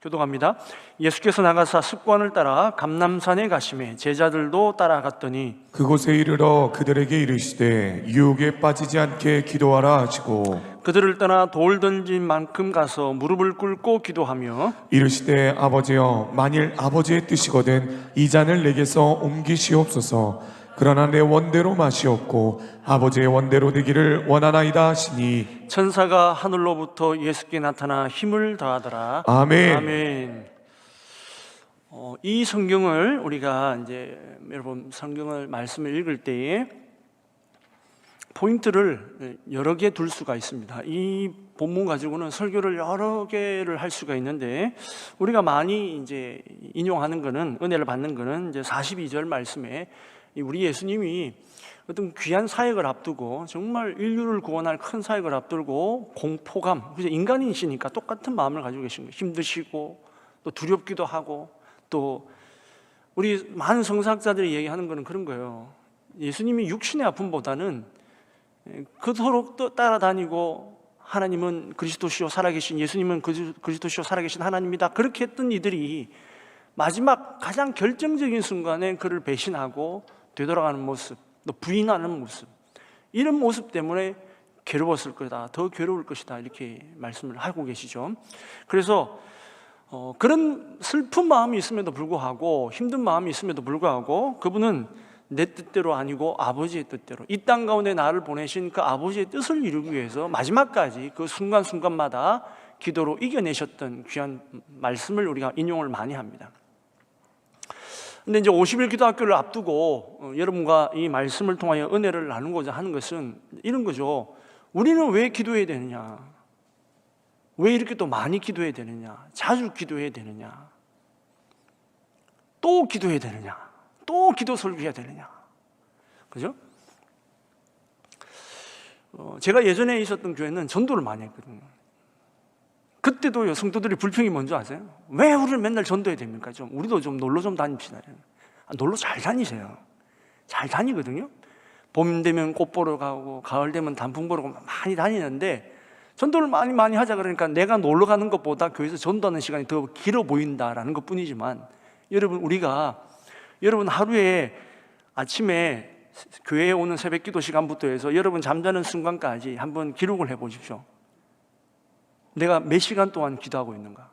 교독합니다. 예수께서 나가사 습관을 따라 감람산에 가시매 제자들도 따라갔더니 그곳에 이르러 그들에게 이르시되 유혹에 빠지지 않게 기도하라 하시고 그들을 떠나 돌 던진 만큼 가서 무릎을 꿇고 기도하며 이르시되 아버지여 만일 아버지의 뜻이거든 이 잔을 내게서 옮기시옵소서. 그러나 내 원대로 마시옵고 아버지의 원대로 되기를 원하나이다 하시니 천사가 하늘로부터 예수께 나타나 힘을 더하더라. 아멘. 아멘. 이 성경을 우리가 이제 여러분 성경을 말씀을 읽을 때에 포인트를 여러 개 둘 수가 있습니다. 이 본문 가지고는 설교를 여러 개를 할 수가 있는데 우리가 많이 이제 인용하는 거는 은혜를 받는 거는 이제 42절 말씀에 우리 예수님이 어떤 귀한 사역을 앞두고 정말 인류를 구원할 큰 사역을 앞두고 공포감, 그죠? 인간이시니까 똑같은 마음을 가지고 계신 거예요. 힘드시고 또 두렵기도 하고 또 우리 많은 성사학자들이 얘기하는 거는 그런 거예요. 예수님이 육신의 아픔보다는 그토록 또 따라다니고 하나님은 그리스도시요 살아계신 예수님은 그리스도시요 살아계신 하나님이다 그렇게 했던 이들이 마지막 가장 결정적인 순간에 그를 배신하고 되돌아가는 모습, 또 부인하는 모습, 이런 모습 때문에 괴로웠을 거다, 더 괴로울 것이다 이렇게 말씀을 하고 계시죠. 그래서 그런 슬픈 마음이 있음에도 불구하고 힘든 마음이 있음에도 불구하고 그분은 내 뜻대로 아니고 아버지의 뜻대로 이 땅 가운데 나를 보내신 그 아버지의 뜻을 이루기 위해서 마지막까지 그 순간순간마다 기도로 이겨내셨던 귀한 말씀을 우리가 인용을 많이 합니다. 근데 이제 50일 기도학교를 앞두고 여러분과 이 말씀을 통하여 은혜를 나누고자 하는 것은 이런 거죠. 우리는 왜 기도해야 되느냐? 왜 이렇게 또 많이 기도해야 되느냐? 자주 기도해야 되느냐? 또 기도해야 되느냐? 또 기도 설교해야 되느냐? 그죠? 제가 예전에 있었던 교회는 전도를 많이 했거든요. 그때도 성도들이 불평이 뭔지 아세요? 왜 우리를 맨날 전도해야 됩니까? 우리도 좀 놀러 좀 다닙시다. 놀러 잘 다니세요. 잘 다니거든요. 봄 되면 꽃 보러 가고 가을 되면 단풍 보러 가고 많이 다니는데 전도를 많이 하자 그러니까 내가 놀러 가는 것보다 교회에서 전도하는 시간이 더 길어 보인다라는 것뿐이지만 여러분 여러분 하루에 아침에 교회에 오는 새벽 기도 시간부터 해서 여러분 잠자는 순간까지 한번 기록을 해보십시오. 내가 몇 시간 동안 기도하고 있는가?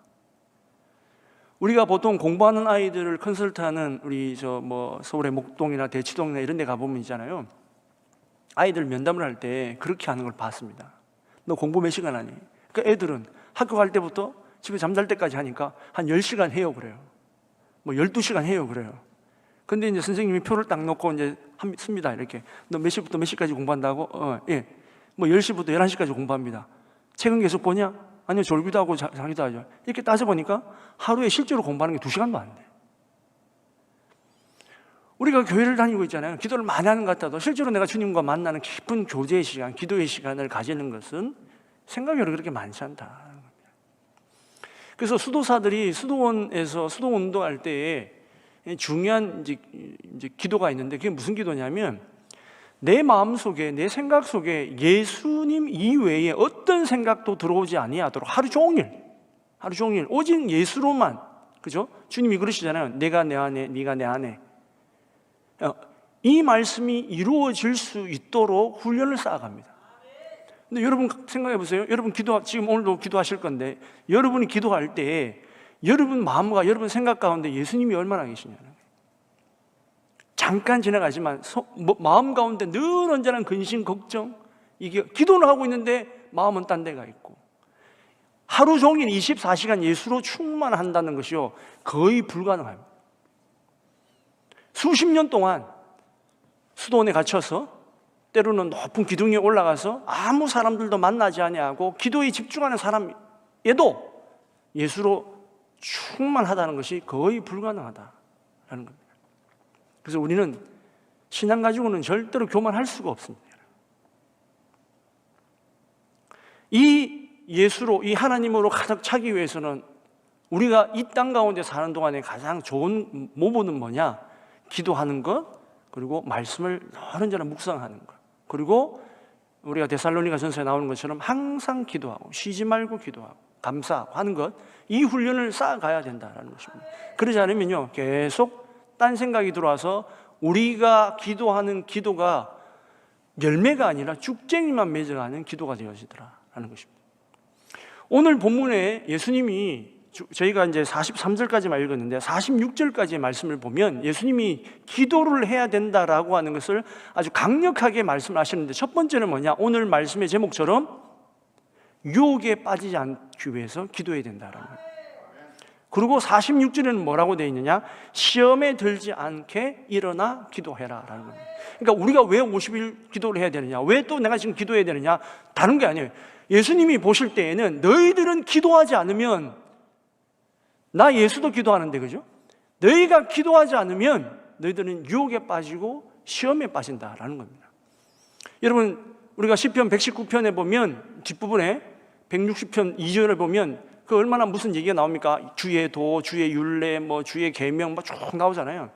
우리가 보통 공부하는 아이들을 컨설트하는 우리 서울의 목동이나 대치동이나 이런 데 가보면 있잖아요. 아이들 면담을 할 때 그렇게 하는 걸 봤습니다. 너 공부 몇 시간 하니? 그러니까 애들은 학교 갈 때부터 집에 잠잘 때까지 하니까 한 10시간 해요 그래요. 12시간 해요 그래요. 근데 이제 선생님이 표를 딱 놓고 이제 씁니다. 이렇게. 너 몇 시부터 몇 시까지 공부한다고? 예. 10시부터 11시까지 공부합니다. 책은 계속 보냐? 아니요, 졸기도 하고 자기도 하죠. 이렇게 따져보니까 하루에 실제로 공부하는 게 2시간도 안 돼. 우리가 교회를 다니고 있잖아요. 기도를 많이 하는 것 같아도 실제로 내가 주님과 만나는 깊은 교제의 시간, 기도의 시간을 가지는 것은 생각외로 그렇게 많지 않다. 그래서 수도사들이 수도원에서 수도 운동할 때에 중요한 이제 기도가 있는데 그게 무슨 기도냐면 내 마음 속에, 내 생각 속에 예수님 이외에 어떤 생각도 들어오지 아니하도록 하루 종일 오직 예수로만, 그죠? 주님이 그러시잖아요. 내가 내 안에, 네가 내 안에. 이 말씀이 이루어질 수 있도록 훈련을 쌓아갑니다. 근데 여러분 생각해 보세요. 여러분 지금 오늘도 기도하실 건데 여러분이 기도할 때 여러분 마음과 여러분 생각 가운데 예수님이 얼마나 계시냐는 거예요. 잠깐 지나가지만 마음 가운데 늘 언제나 근심, 걱정, 이게 기도는 하고 있는데 마음은 딴 데가 있고 하루 종일 24시간 예수로 충만한다는 것이요 거의 불가능합니다. 수십 년 동안 수도원에 갇혀서 때로는 높은 기둥에 올라가서 아무 사람들도 만나지 아니하고 기도에 집중하는 사람에도 예수로 충만하다는 것이 거의 불가능하다라는 겁니다. 그래서 우리는 신앙 가지고는 절대로 교만할 수가 없습니다. 이 예수로, 이 하나님으로 가득 차기 위해서는 우리가 이 땅 가운데 사는 동안에 가장 좋은 모범은 뭐냐? 기도하는 것, 그리고 말씀을 언제나 묵상하는 것, 그리고 우리가 데살로니가 전서에 나오는 것처럼 항상 기도하고 쉬지 말고 기도하고 감사하는 것, 이 훈련을 쌓아가야 된다는 것입니다. 그러지 않으면요, 계속 딴 생각이 들어와서 우리가 기도하는 기도가 열매가 아니라 쭉쟁이만 맺어가는 기도가 되어지더라라는 것입니다. 오늘 본문에 예수님이, 저희가 이제 43절까지만 읽었는데 46절까지의 말씀을 보면 예수님이 기도를 해야 된다라고 하는 것을 아주 강력하게 말씀하시는데, 첫 번째는 뭐냐? 오늘 말씀의 제목처럼 유혹에 빠지지 않기 위해서 기도해야 된다라는 거예요. 그리고 46절에는 뭐라고 되어 있느냐? 시험에 들지 않게 일어나 기도해라라는 겁니다. 그러니까 우리가 왜 50일 기도를 해야 되느냐? 왜 또 내가 지금 기도해야 되느냐? 다른 게 아니에요. 예수님이 보실 때에는 너희들은 기도하지 않으면, 나 예수도 기도하는데, 그죠? 너희가 기도하지 않으면 너희들은 유혹에 빠지고 시험에 빠진다라는 겁니다. 여러분, 우리가 시편 119편에 보면 뒷부분에 160편 2절을 보면 그 얼마나 무슨 얘기가 나옵니까? 주의 도, 주의 율례, 뭐 주의 계명 쭉 나오잖아요.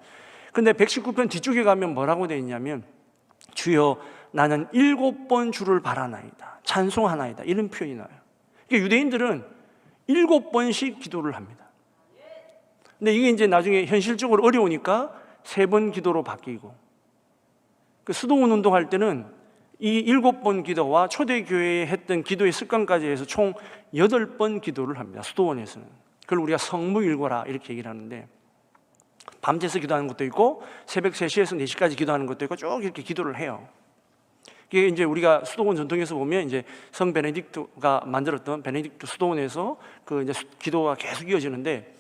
근데 119편 뒤쪽에 가면 뭐라고 되어 있냐면, 주여 나는 7번 주를 바라나이다, 찬송하나이다, 이런 표현이 나와요. 그러니까 유대인들은 7번씩 기도를 합니다. 근데 이게 이제 나중에 현실적으로 어려우니까 3번 기도로 바뀌고, 그 수도원 운동할 때는 이 7번 기도와 초대교회에 했던 기도의 습관까지 해서 총 8번 기도를 합니다. 수도원에서는. 그걸 우리가 성무일고라 이렇게 얘기를 하는데, 밤새서 기도하는 것도 있고 새벽 3시에서 4시까지 기도하는 것도 있고 쭉 이렇게 기도를 해요. 이게 이제 우리가 수도원 전통에서 보면 이제 성 베네딕토가 만들었던 베네딕토 수도원에서 그 이제 기도가 계속 이어지는데,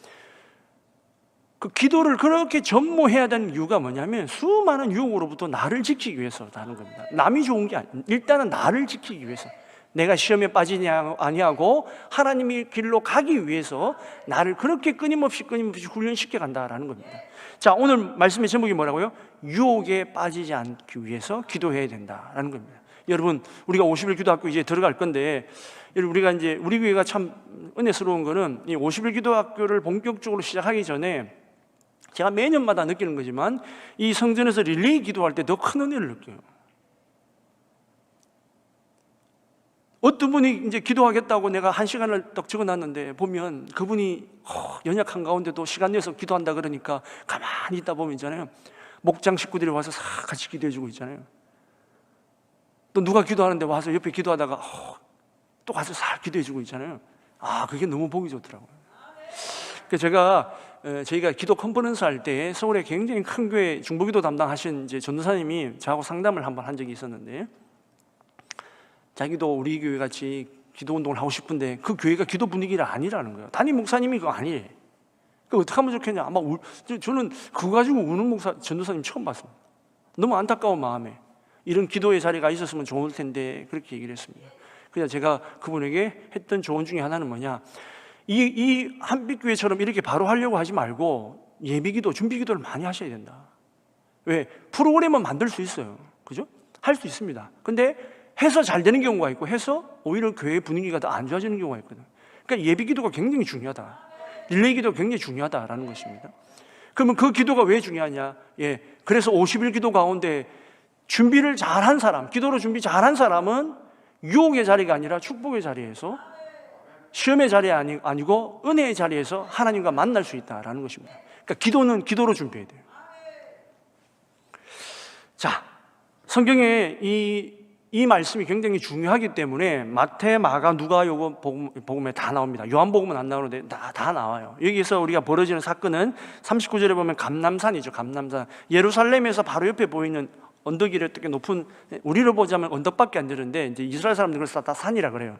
그 기도를 그렇게 전무해야 되는 이유가 뭐냐면 수많은 유혹으로부터 나를 지키기 위해서라는 겁니다. 남이 좋은 게 아니에요. 일단은 나를 지키기 위해서, 내가 시험에 빠지지 아니하고 하나님의 길로 가기 위해서 나를 그렇게 끊임없이 훈련시켜 간다라는 겁니다. 자, 오늘 말씀의 제목이 뭐라고요? 유혹에 빠지지 않기 위해서 기도해야 된다라는 겁니다. 여러분, 우리가 50일 기도학교 이제 들어갈 건데, 우리가 이제 우리 교회가 참 은혜스러운 거는 이 50일 기도학교를 본격적으로 시작하기 전에 제가 매년마다 느끼는 거지만 이 성전에서 릴레이 기도할 때 더 큰 은혜를 느껴요. 어떤 분이 이제 기도하겠다고 내가 1시간을 딱 적어놨는데 보면 그분이 연약한 가운데도 시간 내서 기도한다 그러니까 가만히 있다 보면 있잖아요, 목장 식구들이 와서 싹 같이 기도해주고 있잖아요. 또 누가 기도하는데 와서 옆에 기도하다가 또 가서 싹 기도해주고 있잖아요. 그게 너무 보기 좋더라고요. 그래서 저희가 기도 컨퍼런스 할 때 서울에 굉장히 큰 교회 중보기도 담당하신 이제 전도사님이 저하고 상담을 한번 한 적이 있었는데, 자기도 우리 교회 같이 기도 운동을 하고 싶은데 그 교회가 기도 분위기가 아니라는 거예요. 담임 목사님이 그거 아니에요. 그 어떻게 하면 좋겠냐? 아마 저는 그거 가지고 우는 전도사님 처음 봤습니다. 너무 안타까운 마음에 이런 기도의 자리가 있었으면 좋을 텐데 그렇게 얘기를 했습니다. 그래서 제가 그분에게 했던 조언 중에 하나는 뭐냐, 이 한빛교회처럼 이렇게 바로 하려고 하지 말고 예비기도, 준비기도를 많이 하셔야 된다. 왜? 프로그램은 만들 수 있어요. 그죠? 할 수 있습니다. 근데 해서 잘 되는 경우가 있고 해서 오히려 교회 분위기가 더 안 좋아지는 경우가 있거든요. 그러니까 예비기도가 굉장히 중요하다, 릴레이 기도가 굉장히 중요하다라는 것입니다. 그러면 그 기도가 왜 중요하냐? 그래서 50일 기도 가운데 준비를 잘한 사람, 기도로 준비 잘한 사람은 유혹의 자리가 아니라 축복의 자리에서, 시험의 자리 아니고 은혜의 자리에서 하나님과 만날 수 있다라는 것입니다. 그러니까 기도는 기도로 준비해야 돼요. 자, 성경에 이 말씀이 굉장히 중요하기 때문에 마태, 마가, 누가 요거 복음에 다 나옵니다. 요한복음은 안 나오는데 다 나와요. 여기서 우리가 벌어지는 사건은 39절에 보면 감람산이죠. 감람산. 예루살렘에서 바로 옆에 보이는 언덕이 이렇게 높은, 우리로 보자면 언덕밖에 안 되는데 이제 이스라엘 사람들은 그래서 다 산이라 그래요.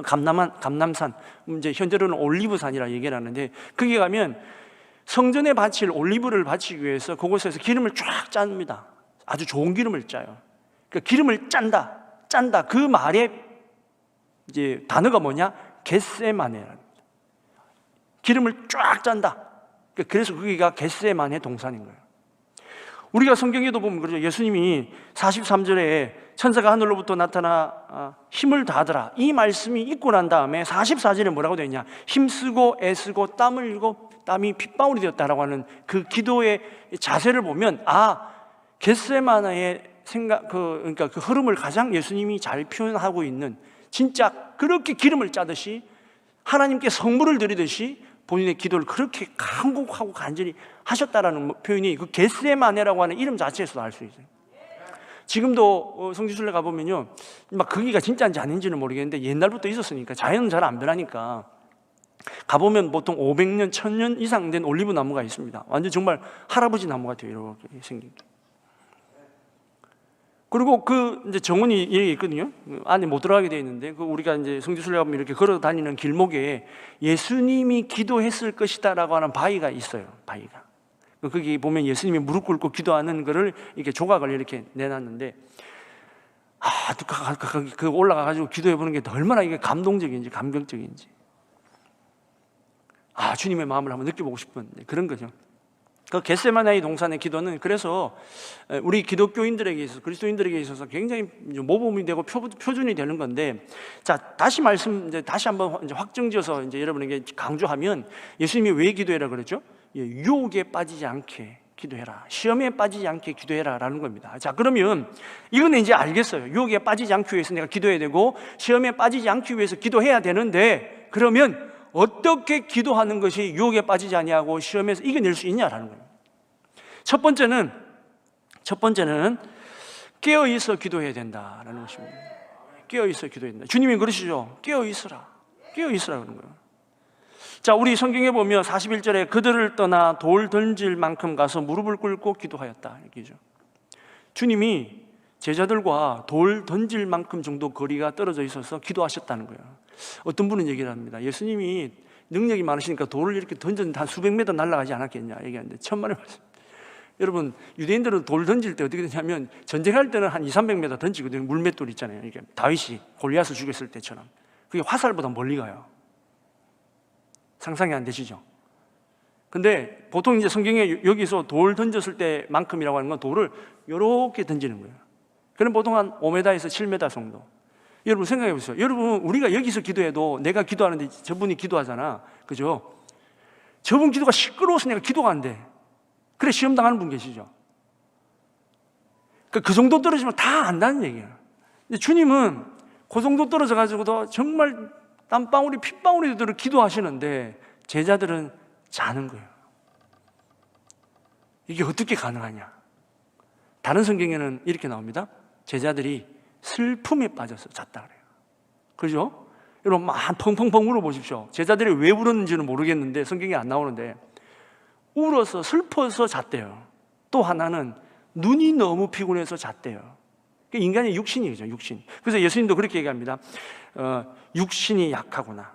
감람산, 이제 현재로는 올리브산이라 얘기를 하는데, 거기 가면 성전에 바칠 올리브를 바치기 위해서 그곳에서 기름을 쫙 짭니다. 아주 좋은 기름을 짜요. 그 기름을 짠다. 그 말의 이제 단어가 뭐냐? 겟세마네라는 거죠. 기름을 쫙 짠다. 그래서 거기가 겟세마네 동산인 거예요. 우리가 성경에도 보면 그러죠. 예수님이 43절에 천사가 하늘로부터 나타나 힘을 다하더라, 이 말씀이 있고 난 다음에 44절에 뭐라고 되어 있냐? 힘쓰고 애쓰고 땀을 흘리고 땀이 핏방울이 되었다라고 하는 그 기도의 자세를 보면, 겟세마네의 그러니까 그 흐름을 가장 예수님이 잘 표현하고 있는, 진짜 그렇게 기름을 짜듯이 하나님께 성물을 드리듯이 본인의 기도를 그렇게 간곡하고 간절히 하셨다라는 표현이 그 겟세마네라고 하는 이름 자체에서도 알 수 있어요. 지금도 성지순례 가보면요, 막 거기가 진짜인지 아닌지는 모르겠는데 옛날부터 있었으니까 자연은 잘 안 변하니까 가보면 보통 500년, 1000년 이상 된 올리브 나무가 있습니다. 완전 정말 할아버지 나무 같아요. 이렇게 생긴 게. 그리고 그 이제 정원이 여기 있거든요. 안에 못 들어가게 되어 있는데 그 우리가 이제 성지순례 가면 이렇게 걸어 다니는 길목에 예수님이 기도했을 것이다라고 하는 바위가 있어요. 바위가. 거기 보면 예수님이 무릎 꿇고 기도하는 거를 이렇게 조각을 이렇게 내놨는데, 그 올라가 가지고 기도해 보는 게 얼마나 이게 감동적인지 감격적인지, 주님의 마음을 한번 느껴보고 싶은 그런 거죠. 그 겟세마네 동산의 기도는 그래서 우리 기독교인들에게 있어서, 그리스도인들에게 있어서 굉장히 모범이 되고 표준이 되는 건데, 자, 다시 한번 이제 확정지어서 이제 여러분에게 강조하면, 예수님이 왜 기도해라 그랬죠? 유혹에 빠지지 않게 기도해라, 시험에 빠지지 않게 기도해라 라는 겁니다. 자, 그러면 이거는 이제 알겠어요. 유혹에 빠지지 않기 위해서 내가 기도해야 되고 시험에 빠지지 않기 위해서 기도해야 되는데, 그러면 어떻게 기도하는 것이 유혹에 빠지지 아니하고 시험에서 이겨낼 수 있냐라는 거예요. 첫 번째는 깨어 있어 기도해야 된다라는 것입니다. 깨어 있어 기도해야 된다. 주님이 그러시죠. 깨어 있으라 그런 거예요. 자, 우리 성경에 보면 41절에 그들을 떠나 돌 던질 만큼 가서 무릎을 꿇고 기도하였다 이렇게죠. 주님이 제자들과 돌 던질 만큼 정도 거리가 떨어져 있어서 기도하셨다는 거예요. 어떤 분은 얘기를 합니다. 예수님이 능력이 많으시니까 돌을 이렇게 던졌는데 한 수백 미터 날아가지 않았겠냐 얘기하는데, 천만의 말씀. 여러분, 유대인들은 돌 던질 때 어떻게 되냐면 전쟁할 때는 한 200~300m 던지거든요. 물맷돌 있잖아요. 이게 다윗이 골리앗을 죽였을 때처럼. 그게 화살보다 멀리 가요. 상상이 안 되시죠? 근데 보통 이제 성경에 여기서 돌 던졌을 때만큼이라고 하는 건 돌을 이렇게 던지는 거예요. 그럼 보통 한 5m에서 7m 정도. 여러분 생각해 보세요. 여러분, 우리가 여기서 기도해도 내가 기도하는데 저분이 기도하잖아. 그죠? 저분 기도가 시끄러워서 내가 기도가 안 돼. 그래, 시험 당하는 분 계시죠? 그 정도 떨어지면 다 안다는 얘기예요. 근데 주님은 그 정도 떨어져 가지고도 정말 땀방울이 핏방울이 되도록 기도하시는데 제자들은 자는 거예요. 이게 어떻게 가능하냐? 다른 성경에는 이렇게 나옵니다. 제자들이 슬픔에 빠져서 잤다 그래요. 그죠? 여러분 막 펑펑펑 울어보십시오. 제자들이 왜 울었는지는 모르겠는데 성경에 안 나오는데 울어서 슬퍼서 잤대요. 또 하나는 눈이 너무 피곤해서 잤대요. 인간의 육신이죠, 육신. 그래서 예수님도 그렇게 얘기합니다. 육신이 약하구나.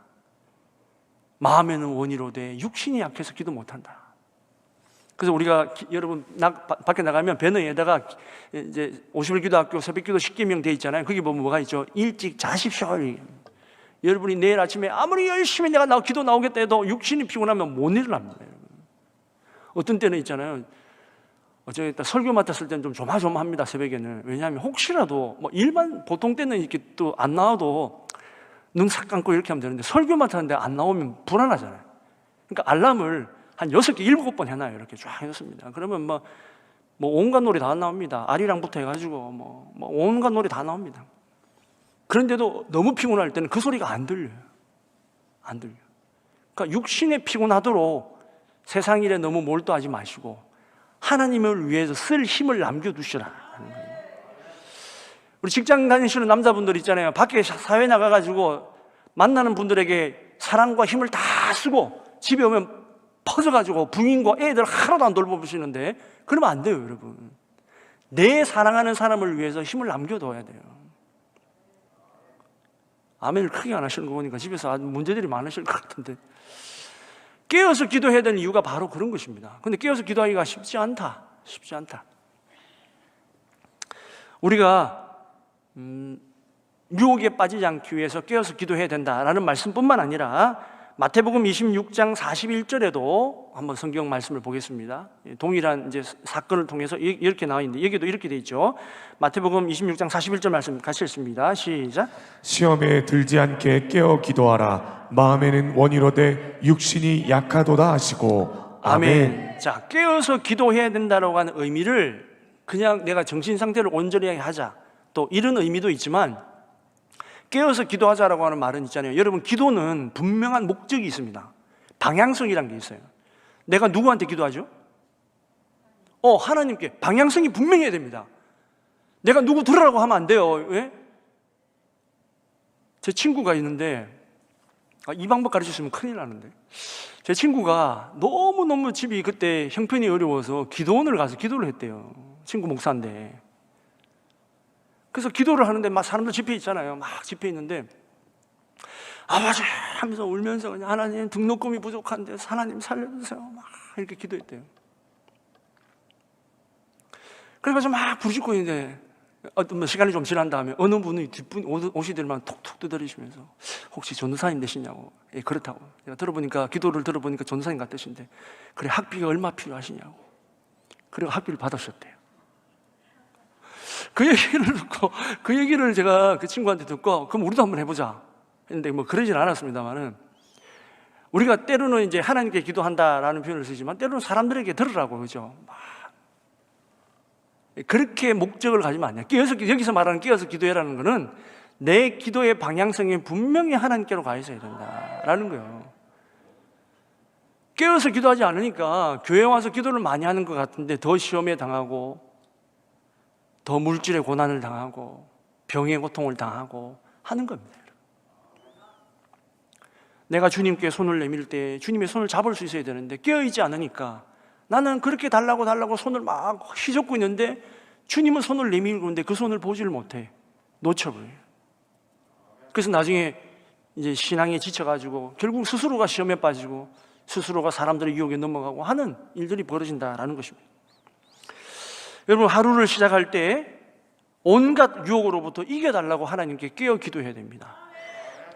마음에는 원이로되 육신이 약해서 기도 못한다. 그래서 우리가 여러분 밖에 나가면 배너에다가 이제 50일 기도학교 새벽기도 10계명 돼 있잖아요. 거기 보면 뭐가 있죠? 일찍 자십시오. 여러분이 내일 아침에 아무리 열심히 내가 기도 나오겠다 해도 육신이 피곤하면 못 일어납니다. 어떤 때는 있잖아요. 어제 설교 맡았을 때는 좀 조마조마합니다, 새벽에는. 왜냐하면 혹시라도 일반 보통 때는 이렇게 또 안 나와도 눈 싹 감고 이렇게 하면 되는데 설교 맡았는데 안 나오면 불안하잖아요. 그러니까 알람을 한 6개, 7번 해놔요. 이렇게 쫙 해놓습니다. 그러면 뭐 온갖 노래 다 나옵니다. 아리랑부터 해가지고 뭐 온갖 노래 다 나옵니다. 그런데도 너무 피곤할 때는 그 소리가 안 들려요. 안 들려요. 그러니까 육신에 피곤하도록 세상 일에 너무 몰두하지 마시고 하나님을 위해서 쓸 힘을 남겨두시라. 우리 직장 다니시는 남자분들 있잖아요. 밖에 사회 나가가지고 만나는 분들에게 사랑과 힘을 다 쓰고 집에 오면 퍼져가지고 부인과 애들 하나도 안 돌보시는데 그러면 안 돼요, 여러분. 내 사랑하는 사람을 위해서 힘을 남겨둬야 돼요. 아멘을 크게 안 하시는 거 보니까 집에서 아주 문제들이 많으실 것 같은데, 깨어서 기도해야 되는 이유가 바로 그런 것입니다. 근데 깨어서 기도하기가 쉽지 않다. 우리가 유혹에 빠지지 않기 위해서 깨어서 기도해야 된다라는 말씀뿐만 아니라 마태복음 26장 41절에도 한번 성경 말씀을 보겠습니다. 동일한 이제 사건을 통해서 이렇게 나와 있는데 여기도 이렇게 돼 있죠. 마태복음 26장 41절 말씀 같이 읽습니다. 시작. 시험에 들지 않게 깨어 기도하라. 마음에는 원이로되 육신이 약하도다 하시고. 아멘. 자, 깨어서 기도해야 된다라고 하는 의미를 그냥 내가 정신 상태를 온전히 하자, 또 이런 의미도 있지만 깨어서 기도하자라고 하는 말은 있잖아요. 여러분, 기도는 분명한 목적이 있습니다. 방향성이란 게 있어요. 내가 누구한테 기도하죠? 하나님께. 방향성이 분명해야 됩니다. 내가 누구 들으라고 하면 안 돼요. 왜? 제 친구가 있는데, 이 방법 가르쳤으면 큰일 나는데, 제 친구가 너무너무 집이 그때 형편이 어려워서 기도원을 가서 기도를 했대요. 친구 목사인데. 그래서 기도를 하는데 막 사람들 집회 있잖아요. 막 집회 있는데 아버지 하면서 울면서 그냥 하나님 등록금이 부족한데 하나님 살려주세요. 막 이렇게 기도했대요. 그래가지고 막 부르짖고 있는데 어떤 시간이 좀 지난 다음에 어느 분이 뒷분 오시더니만 톡톡 두드리시면서 혹시 전도사님 되시냐고. 예, 그렇다고. 제가 들어보니까 기도를 들어보니까 전도사님 같으신데 그래 학비가 얼마 필요하시냐고. 그리고 학비를 받으셨대요. 그 얘기를 듣고 그 얘기를 제가 그 친구한테 듣고 그럼 우리도 한번 해보자 했는데 뭐 그러진 않았습니다만은 우리가 때로는 이제 하나님께 기도한다라는 표현을 쓰지만 때로는 사람들에게 들으라고 그죠. 그렇게 목적을 가지면 안 돼요. 여기서 말하는 끼어서 기도해라는 거는 내 기도의 방향성이 분명히 하나님께로 가 있어야 된다라는 거예요. 깨어서 기도하지 않으니까 교회 와서 기도를 많이 하는 것 같은데 더 시험에 당하고 더 물질의 고난을 당하고 병의 고통을 당하고 하는 겁니다. 내가 주님께 손을 내밀 때 주님의 손을 잡을 수 있어야 되는데 깨어있지 않으니까 나는 그렇게 달라고 손을 막 휘젓고 있는데 주님은 손을 내밀고 있는데 그 손을 보지를 못해. 놓쳐버려요. 그래서 나중에 이제 신앙에 지쳐가지고 결국 스스로가 시험에 빠지고 스스로가 사람들의 유혹에 넘어가고 하는 일들이 벌어진다라는 것입니다. 여러분, 하루를 시작할 때 온갖 유혹으로부터 이겨달라고 하나님께 깨어 기도해야 됩니다.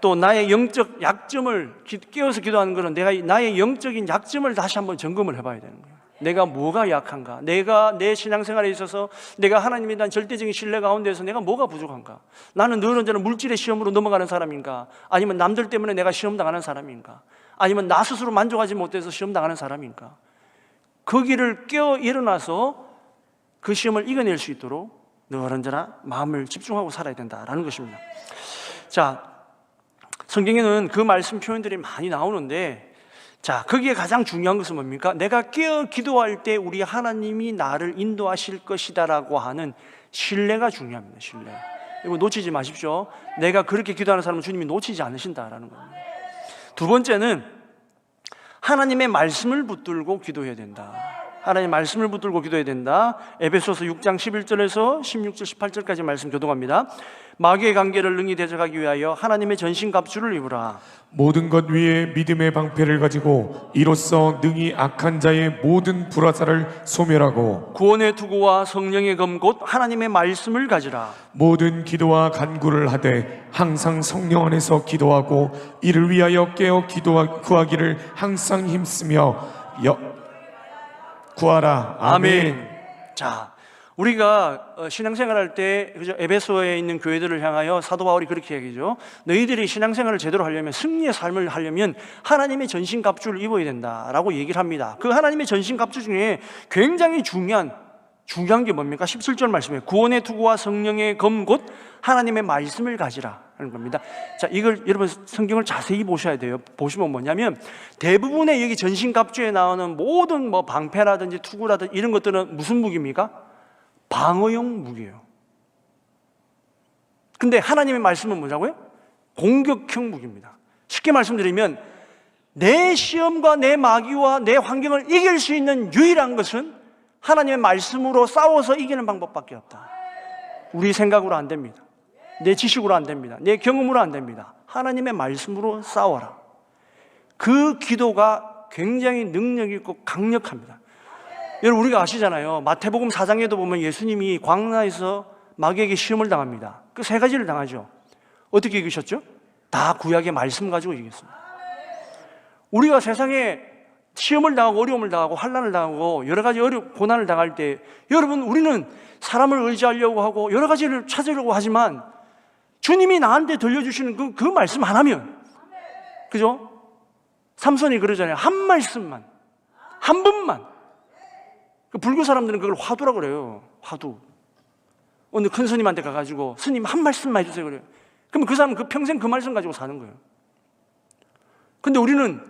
또 나의 영적 약점을 깨어서 기도하는 것은 내가 나의 영적인 약점을 다시 한번 점검을 해봐야 되는 거예요. 내가 뭐가 약한가? 내가 내 신앙생활에 있어서 내가 하나님에 대한 절대적인 신뢰 가운데서 내가 뭐가 부족한가? 나는 늘 언제나 물질의 시험으로 넘어가는 사람인가? 아니면 남들 때문에 내가 시험당하는 사람인가? 아니면 나 스스로 만족하지 못해서 시험당하는 사람인가? 거기를 깨어 일어나서 그 시험을 이겨낼 수 있도록 늘 언제나 마음을 집중하고 살아야 된다라는 것입니다. 자, 성경에는 그 말씀 표현들이 많이 나오는데, 자, 거기에 가장 중요한 것은 뭡니까? 내가 깨어 기도할 때 우리 하나님이 나를 인도하실 것이다라고 하는 신뢰가 중요합니다. 신뢰. 이거 놓치지 마십시오. 내가 그렇게 기도하는 사람은 주님이 놓치지 않으신다라는 겁니다. 두 번째는 하나님의 말씀을 붙들고 기도해야 된다. 하나님의 말씀을 붙들고 기도해야 된다. 에베소서 6장 11절에서 16절 18절까지 말씀 교독합니다. 마귀의 관계를 능히 대적하기 위하여 하나님의 전신갑주를 입으라. 모든 것 위에 믿음의 방패를 가지고 이로써 능히 악한 자의 모든 불화살을 소멸하고 구원의 투구와 성령의 검 곧 하나님의 말씀을 가지라. 모든 기도와 간구를 하되 항상 성령 안에서 기도하고 이를 위하여 깨어 구하기를 항상 힘쓰며 구하라. 아멘. 자, 우리가 신앙생활할 때 그죠? 에베소에 있는 교회들을 향하여 사도 바울이 그렇게 얘기죠. 너희들이 신앙생활을 제대로 하려면, 승리의 삶을 하려면 하나님의 전신갑주를 입어야 된다라고 얘기를 합니다. 그 하나님의 전신갑주 중에 굉장히 중요한 게 뭡니까? 17절 말씀에 구원의 투구와 성령의 검 곧 하나님의 말씀을 가지라 하는 겁니다. 자, 이걸 여러분 성경을 자세히 보셔야 돼요. 보시면 뭐냐면 대부분의 여기 전신갑주에 나오는 모든 뭐 방패라든지 투구라든지 이런 것들은 무슨 무기입니까? 방어용 무기예요. 근데 하나님의 말씀은 뭐라고요? 공격형 무기입니다. 쉽게 말씀드리면 내 시험과 내 마귀와 내 환경을 이길 수 있는 유일한 것은 하나님의 말씀으로 싸워서 이기는 방법밖에 없다. 우리 생각으로 안 됩니다. 내 지식으로 안 됩니다. 내 경험으로 안 됩니다. 하나님의 말씀으로 싸워라. 그 기도가 굉장히 능력 있고 강력합니다. 여러분, 우리가 아시잖아요. 마태복음 4장에도 보면 예수님이 광야에서 마귀에게 시험을 당합니다. 그 세 가지를 당하죠. 어떻게 이기셨죠? 다 구약의 말씀 가지고 이겼습니다. 우리가 세상에 시험을 당하고 어려움을 당하고 환난을 당하고 여러 가지 고난을 당할 때 여러분, 우리는 사람을 의지하려고 하고 여러 가지를 찾으려고 하지만 주님이 나한테 들려주시는 그 말씀 하나면, 그죠? 삼손이 그러잖아요. 한 말씀만, 한 번만. 그 불교 사람들은 그걸 화두라고 그래요. 화두. 어느 큰 스님한테 가가지고 스님 한 말씀만 해주세요 그래요. 그럼 그 사람은 그 평생 그 말씀 가지고 사는 거예요. 근데 우리는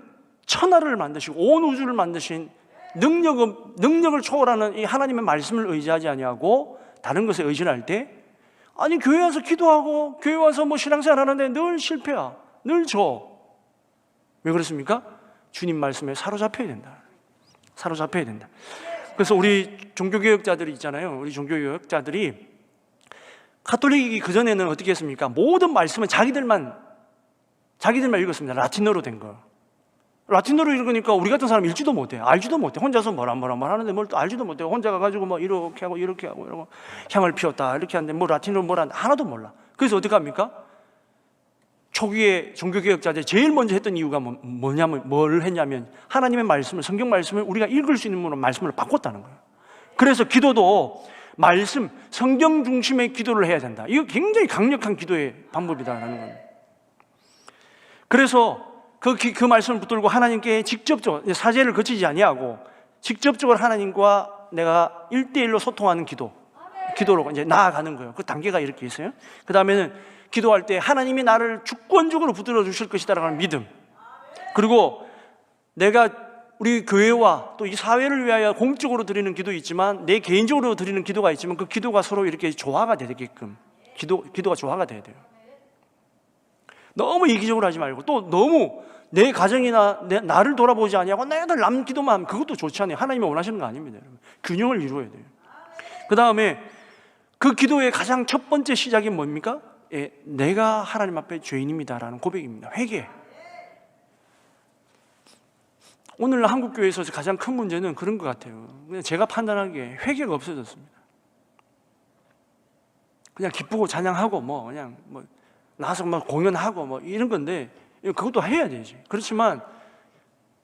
천하를 만드시고 온 우주를 만드신 능력을 초월하는 이 하나님의 말씀을 의지하지 아니하고 다른 것에 의지할 때, 아니 교회 와서 기도하고 교회 와서 뭐 신앙생활 하는데 늘 실패야, 늘 져. 왜 그렇습니까? 주님 말씀에 사로잡혀야 된다. 사로잡혀야 된다. 그래서 우리 종교개혁자들이 있잖아요. 우리 종교개혁자들이 가톨릭이 그전에는 어떻게 했습니까? 모든 말씀은 자기들만 읽었습니다. 라틴어로 된 거. 라틴어로 읽으니까 우리 같은 사람 읽지도 못해. 알지도 못해. 혼자서 뭐라 하는데 뭘 또 알지도 못해. 혼자 가가지고 뭐 이렇게 하고 이러고 향을 피웠다 이렇게 하는데 뭐 라틴어로 뭘 하는데 하나도 몰라. 그래서 어떻게 합니까? 초기에 종교개혁자들이 제일 먼저 했던 이유가 뭘 했냐면 하나님의 말씀을, 성경 말씀을 우리가 읽을 수 있는 말씀으로 바꿨다는 거예요. 그래서 기도도 말씀, 성경 중심의 기도를 해야 된다. 이거 굉장히 강력한 기도의 방법이다라는 겁니다. 그래서 그 말씀을 붙들고 하나님께 직접적으로 사제를 거치지 아니하고 직접적으로 하나님과 내가 1대1로 소통하는 기도로 이제 나아가는 거예요. 그 단계가 이렇게 있어요. 그 다음에는 기도할 때 하나님이 나를 주권적으로 붙들어 주실 것이다라는 믿음, 그리고 내가 우리 교회와 또 이 사회를 위하여 공적으로 드리는 기도 있지만 내 개인적으로 드리는 기도가 있지만 그 기도가 서로 이렇게 조화가 되게끔 기도가 조화가 돼야 돼요. 너무 이기적으로 하지 말고 또 너무 내 가정이나 나를 돌아보지 아니하고 내가 남 기도만 하면 그것도 좋지 않아요. 하나님이 원하시는 거 아닙니다, 여러분. 균형을 이루어야 돼요. 그 다음에 그 기도의 가장 첫 번째 시작이 뭡니까? 내가 하나님 앞에 죄인입니다라는 고백입니다. 회개. 오늘 한국교회에서 가장 큰 문제는 그런 것 같아요. 그냥 제가 판단하기에 회개가 없어졌습니다. 그냥 기쁘고 찬양하고 그냥 나와서 공연하고 이런 건데 그것도 해야 되지. 그렇지만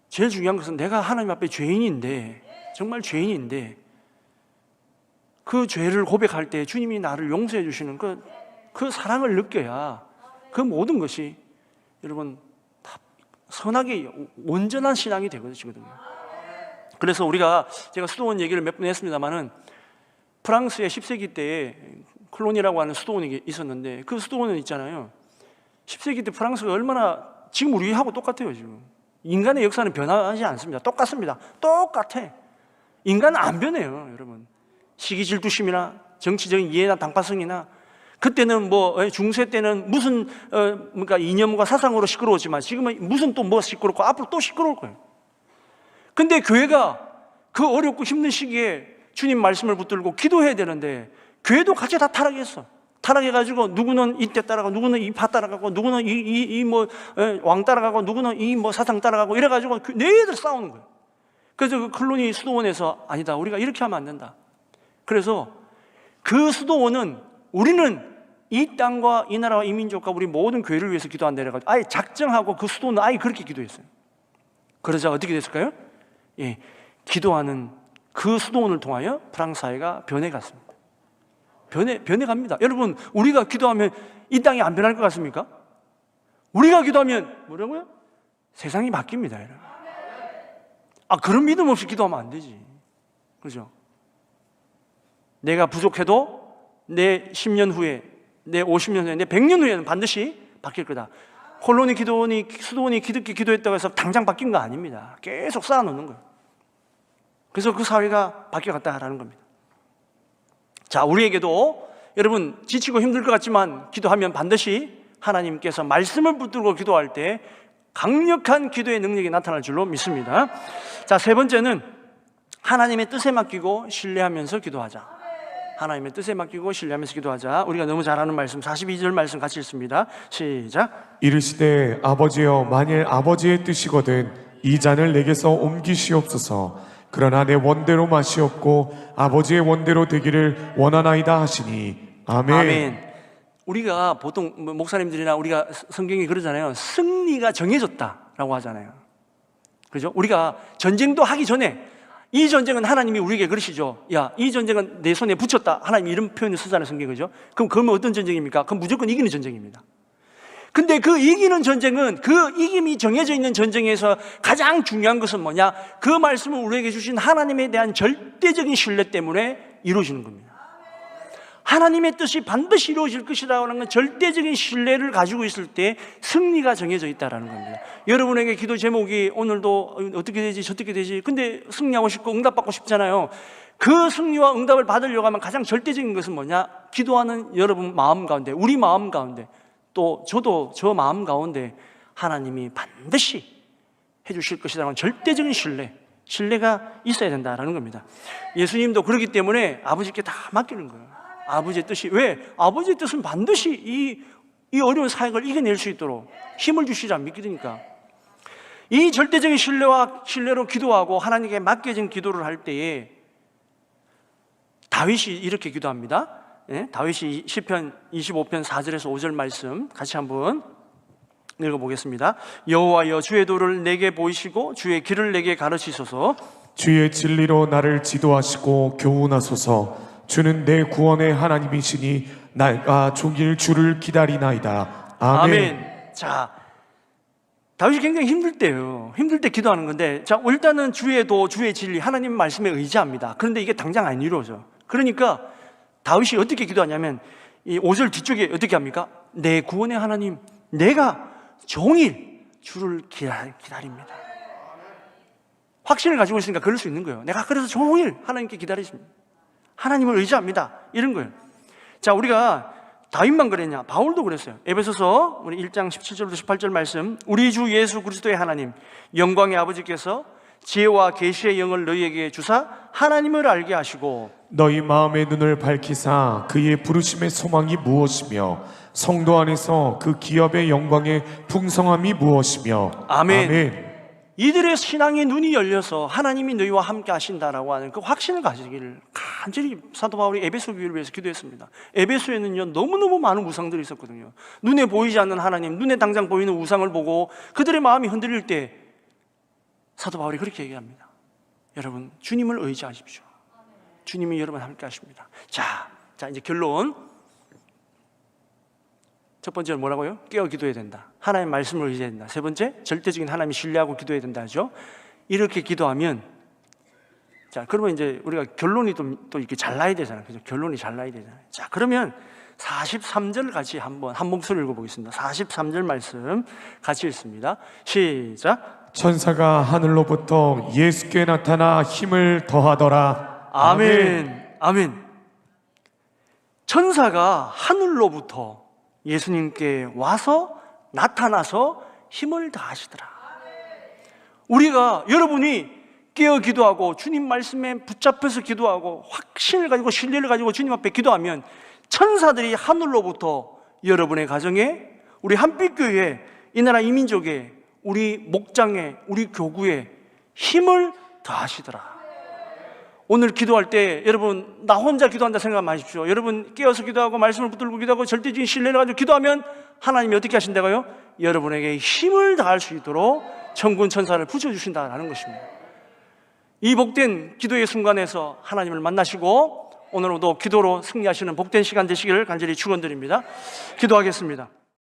제일 중요한 것은 내가 하나님 앞에 죄인인데, 정말 죄인인데 그 죄를 고백할 때 주님이 나를 용서해 주시는 그 사랑을 느껴야 그 모든 것이 여러분 다 선하게 온전한 신앙이 되거든요. 그래서 제가 수도원 얘기를 몇 번 했습니다만은 프랑스의 10세기 때에 클론이라고 하는 수도원이 있었는데 그 수도원은 있잖아요. 10세기 때 프랑스가 얼마나 지금 우리하고 똑같아요. 지금 인간의 역사는 변하지 않습니다. 똑같습니다. 똑같아. 인간은 안 변해요, 여러분. 시기 질투심이나 정치적인 이해나 당파성이나, 그때는 중세 때는 무슨 그러니까 이념과 사상으로 시끄러웠지만 지금은 무슨 또 시끄럽고 앞으로 또 시끄러울 거예요. 근데 교회가 그 어렵고 힘든 시기에 주님 말씀을 붙들고 기도해야 되는데 교회도 같이 다 타락했어. 타락해가지고 누구는 이때 따라가고 누구는 이 파 따라가고 누구는 왕 따라가고 누구는 사상 따라가고 이래가지고 너희들 싸우는 거예요. 그래서 그 클로니 수도원에서 아니다, 우리가 이렇게 하면 안 된다. 그래서 그 수도원은 우리는 이 땅과 이 나라와 이 민족과 우리 모든 교회를 위해서 기도한다 이래가지고 아예 작정하고 그 수도원은 아예 그렇게 기도했어요. 그러자 어떻게 됐을까요? 기도하는 그 수도원을 통하여 프랑스 사회가 변해갔습니다. 변해갑니다. 여러분, 우리가 기도하면 이 땅이 안 변할 것 같습니까? 우리가 기도하면 뭐라고요? 세상이 바뀝니다, 여러분. 그런 믿음 없이 기도하면 안 되지. 그죠? 내가 부족해도 내 10년 후에, 내 50년 후에, 내 100년 후에는 반드시 바뀔 거다. 콜로니 수도원이 기득기 기도했다고 해서 당장 바뀐 거 아닙니다. 계속 쌓아놓는 거예요. 그래서 그 사회가 바뀌어갔다라는 겁니다. 자, 우리에게도 여러분 지치고 힘들 것 같지만 기도하면 반드시 하나님께서 말씀을 붙들고 기도할 때 강력한 기도의 능력이 나타날 줄로 믿습니다. 자, 세 번째는 하나님의 뜻에 맡기고 신뢰하면서 기도하자. 하나님의 뜻에 맡기고 신뢰하면서 기도하자. 우리가 너무 잘 아는 말씀 42절 말씀 같이 읽습니다. 시작. 이르시되 아버지여, 만일 아버지의 뜻이거든 이 잔을 내게서 옮기시옵소서. 그러나 내 원대로 마시옵고 아버지의 원대로 되기를 원하나이다 하시니. 아멘. 아멘. 우리가 보통 목사님들이나 우리가 성경이 그러잖아요. 승리가 정해졌다라고 하잖아요. 그죠? 우리가 전쟁도 하기 전에 이 전쟁은 하나님이 우리에게 그러시죠. 야, 이 전쟁은 내 손에 붙였다. 하나님 이런 표현을 쓰잖아요, 성경. 그죠? 그럼 어떤 전쟁입니까? 그럼 무조건 이기는 전쟁입니다. 근데 그 이기는 전쟁은 그 이김이 정해져 있는 전쟁에서 가장 중요한 것은 뭐냐? 그 말씀을 우리에게 주신 하나님에 대한 절대적인 신뢰 때문에 이루어지는 겁니다. 하나님의 뜻이 반드시 이루어질 것이라는 건 절대적인 신뢰를 가지고 있을 때 승리가 정해져 있다는 겁니다. 여러분에게 기도 제목이 오늘도 어떻게 되지 저떻게 되지, 근데 승리하고 싶고 응답받고 싶잖아요. 그 승리와 응답을 받으려고 하면 가장 절대적인 것은 뭐냐? 기도하는 여러분 마음 가운데, 우리 마음 가운데, 또 저도 저 마음 가운데 하나님이 반드시 해주실 것이라는 절대적인 신뢰가 있어야 된다는 겁니다. 예수님도 그렇기 때문에 아버지께 다 맡기는 거예요. 아버지의 뜻이, 왜? 아버지의 뜻은 반드시 이 어려운 사역을 이겨낼 수 있도록 힘을 주시지 믿기니까. 이 절대적인 신뢰로 기도하고 하나님께 맡겨진 기도를 할 때에 다윗이 이렇게 기도합니다. 다윗이 시편 25편 4절에서 5절 말씀 같이 한번 읽어보겠습니다. 여호와여, 주의 도를 내게 보이시고 주의 길을 내게 가르치소서. 주의 진리로 나를 지도하시고 교훈하소서. 주는 내 구원의 하나님이시니 내가 종일 주를 기다리나이다. 아멘. 자, 다윗이 굉장히 힘들 때예요. 힘들 때 기도하는 건데, 자, 일단은 주의 도, 주의 진리, 하나님 말씀에 의지합니다. 그런데 이게 당장 안 이루어져. 그러니까 다윗이 어떻게 기도하냐면 이 5절 뒤쪽에 어떻게 합니까? 내 구원의 하나님, 내가 종일 주를 기다립니다. 확신을 가지고 있으니까 그럴 수 있는 거예요. 내가 그래서 종일 하나님께 기다리십니다. 하나님을 의지합니다. 이런 거예요. 자, 우리가 다윗만 그랬냐? 바울도 그랬어요. 에베소서 우리 1장 17절부터 18절 말씀. 우리 주 예수 그리스도의 하나님, 영광의 아버지께서 지혜와 계시의 영을 너희에게 주사 하나님을 알게 하시고 너희 마음의 눈을 밝히사 그의 부르심의 소망이 무엇이며 성도 안에서 그 기업의 영광의 풍성함이 무엇이며. 아멘. 이들의 신앙의 눈이 열려서 하나님이 너희와 함께 하신다라고 하는 그 확신을 가지기를 간절히 사도 바울이 에베소 교회를 위해서 기도했습니다. 에베소에는요 너무너무 많은 우상들이 있었거든요. 눈에 보이지 않는 하나님, 눈에 당장 보이는 우상을 보고 그들의 마음이 흔들릴 때 사도 바울이 그렇게 얘기합니다. 여러분, 주님을 의지하십시오. 주님이 여러분 함께 하십니다. 자 이제 결론. 첫 번째는 뭐라고요? 깨어 기도해야 된다. 하나님의 말씀을 의지해야 된다. 세 번째, 절대적인 하나님을 신뢰하고 기도해야 된다 하죠. 이렇게 기도하면, 자, 그러면 이제 우리가 결론이 또 이렇게 잘 나야 되잖아요. 그죠? 결론이 잘 나야 되잖아요. 자, 그러면 43절 같이 한 목소리 읽어보겠습니다. 43절 말씀 같이 읽습니다. 시작. 천사가 하늘로부터 예수께 나타나 힘을 더하더라. 아멘. 아멘. 천사가 하늘로부터 예수님께 와서 나타나서 힘을 다하시더라. 우리가, 여러분이 깨어 기도하고 주님 말씀에 붙잡혀서 기도하고 확신을 가지고 신뢰를 가지고 주님 앞에 기도하면 천사들이 하늘로부터 여러분의 가정에, 우리 한빛교회에, 이 나라 이민족에, 우리 목장에, 우리 교구에 힘을 더하시더라. 오늘 기도할 때 여러분, 나 혼자 기도한다 생각 마십시오. 여러분 깨어서 기도하고 말씀을 붙들고 기도하고 절대적인 신뢰를 가지고 기도하면 하나님이 어떻게 하신다고요? 여러분에게 힘을 다할 수 있도록 천군 천사를 붙여주신다는 것입니다. 이 복된 기도의 순간에서 하나님을 만나시고 오늘도 기도로 승리하시는 복된 시간 되시기를 간절히 축원드립니다. 기도하겠습니다.